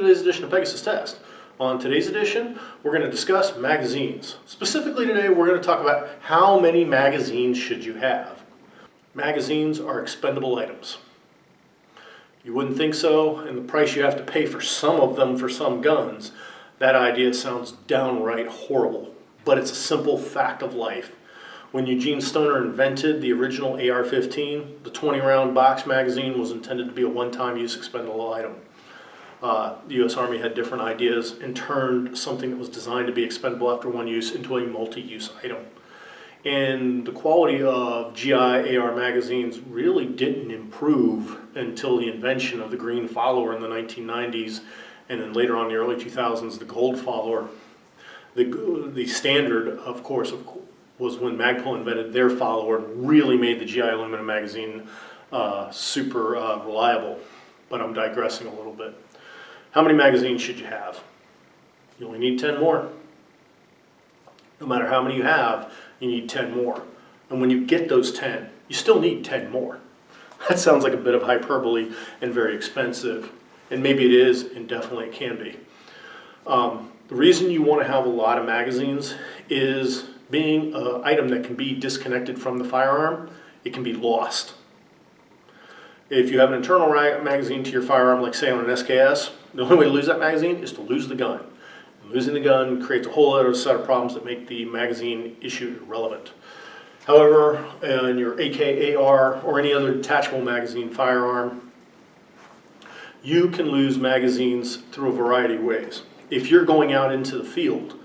today's edition of Pegasus Test. On today's edition, we're going to discuss magazines. Specifically today, we're going to talk about how many magazines should you have. Magazines are expendable items. You wouldn't think so, and the price you have to pay for some of them for some guns, that idea sounds downright horrible, but it's a simple fact of life. When Eugene Stoner invented the original AR-15, the 20-round box magazine was intended to be a one-time use expendable item. The U.S. Army had different ideas and turned something that was designed to be expendable after one use into a multi-use item. And the quality of GI AR magazines really didn't improve until the invention of the green follower in the 1990s, and then later on in the early 2000s, the gold follower. The standard, of course, was when Magpul invented their follower and really made the GI aluminum magazine super reliable. But I'm digressing a little bit. How many magazines should you have? You only need 10 more. No matter how many you have, you need 10 more. And when you get those 10, you still need 10 more. That sounds like a bit of hyperbole and very expensive. And maybe it is, and definitely it can be. The reason you want to have a lot of magazines is being an item that can be disconnected from the firearm, it can be lost. If you have an internal magazine to your firearm, like say on an SKS, the only way to lose that magazine is to lose the gun. And losing the gun creates a whole other set of problems that make the magazine issue irrelevant. However, in your AK, AR, or any other detachable magazine firearm, you can lose magazines through a variety of ways. If you're going out into the field,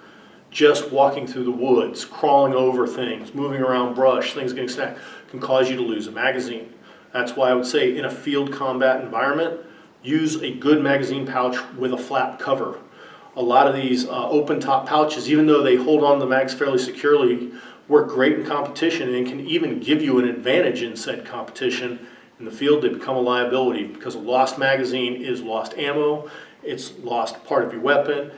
just walking through the woods, crawling over things, moving around brush, things getting snagged, can cause you to lose a magazine. That's why I would say in a field combat environment, use a good magazine pouch with a flap cover. A lot of these open top pouches, even though they hold on to the mags fairly securely, work great in competition and can even give you an advantage in said competition. In the field, they become a liability because a lost magazine is lost ammo, it's lost part of your weapon,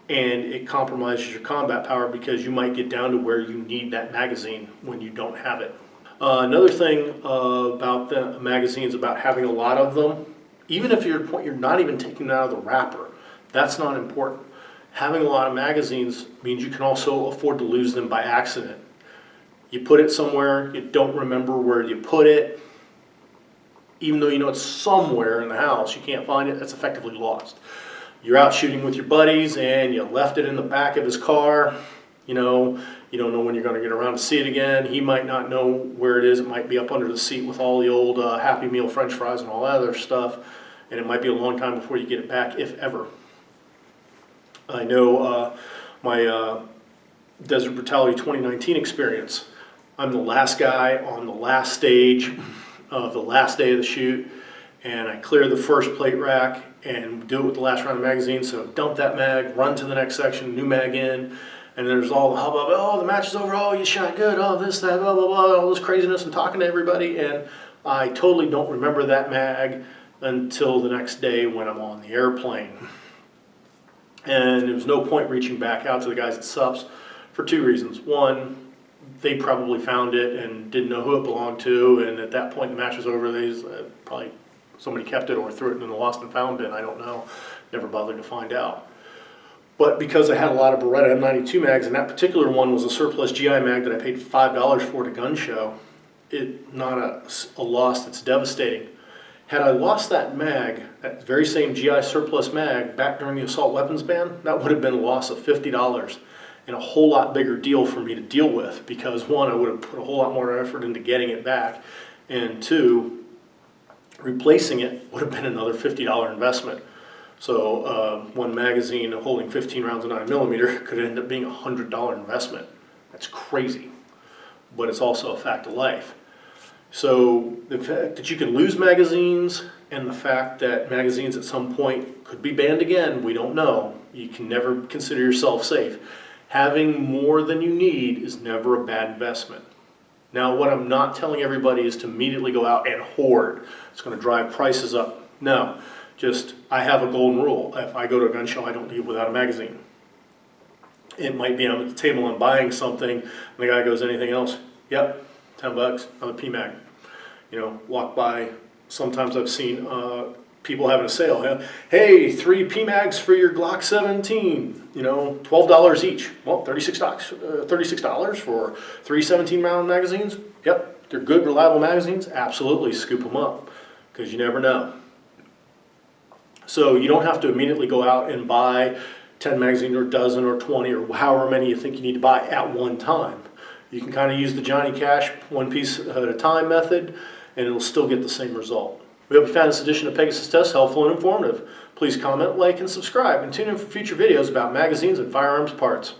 and it compromises your combat power because you might get down to where you need that magazine when you don't have it. Another thing about the magazines, about having a lot of them, even if you're not even taking them out of the wrapper, that's not important. Having a lot of magazines means you can also afford to lose them by accident. You put it somewhere, you don't remember where you put it, even though you know it's somewhere in the house, you can't find it, that's effectively lost. You're out shooting with your buddies and you left it in the back of his car. You don't know when you're going to get around to see it again. He might not know where it is. It might be up under the seat with all the old Happy Meal French fries and all that other stuff. And it might be a long time before you get it back, if ever. I know my Desert Brutality 2019 experience. I'm the last guy on the last stage of the last day of the shoot. And I clear the first plate rack and do it with the last round of magazine. So dump that mag, run to the next section, new mag in, and there's all the hubbub, oh, the match is over, oh, you shot good, oh, this, that, blah, blah, blah, all this craziness and talking to everybody, and I totally don't remember that mag until the next day when I'm on the airplane. And there was no point reaching back out to the guys at SUPS for two reasons. One, they probably found it and didn't know who it belonged to, and at that point the match was over, they probably somebody kept it or threw it in the lost and found bin, I don't know. Never bothered to find out. But because I had a lot of Beretta M92 mags, and that particular one was a surplus GI mag that I paid $5 for at a gun show, not a loss that's devastating. Had I lost that mag, that very same GI surplus mag, back during the assault weapons ban, that would have been a loss of $50 and a whole lot bigger deal for me to deal with because one, I would have put a whole lot more effort into getting it back, and two, replacing it would have been another $50 investment. So one magazine holding 15 rounds of 9mm could end up being a $100 investment. That's crazy, but it's also a fact of life. So the fact that you can lose magazines and the fact that magazines at some point could be banned again, we don't know. You can never consider yourself safe. Having more than you need is never a bad investment. Now, what I'm not telling everybody is to immediately go out and hoard. It's going to drive prices up. No, just I have a golden rule. If I go to a gun show, I don't leave without a magazine. It might be I'm at the table and buying something, and the guy goes, anything else? Yep, $10, another PMag. Walk by. Sometimes I've seen people having a sale. Hey, 3 PMags for your Glock 17, you know, $12 each. Well, $36 for 3 17-round magazines. Yep, they're good, reliable magazines. Absolutely, scoop them up, because you never know. So you don't have to immediately go out and buy 10 magazines or a dozen or 20 or however many you think you need to buy at one time. You can kind of use the Johnny Cash one piece at a time method, and it'll still get the same result. We hope you found this edition of Pegasus Test helpful and informative. Please comment, like, and subscribe, and tune in for future videos about magazines and firearms parts.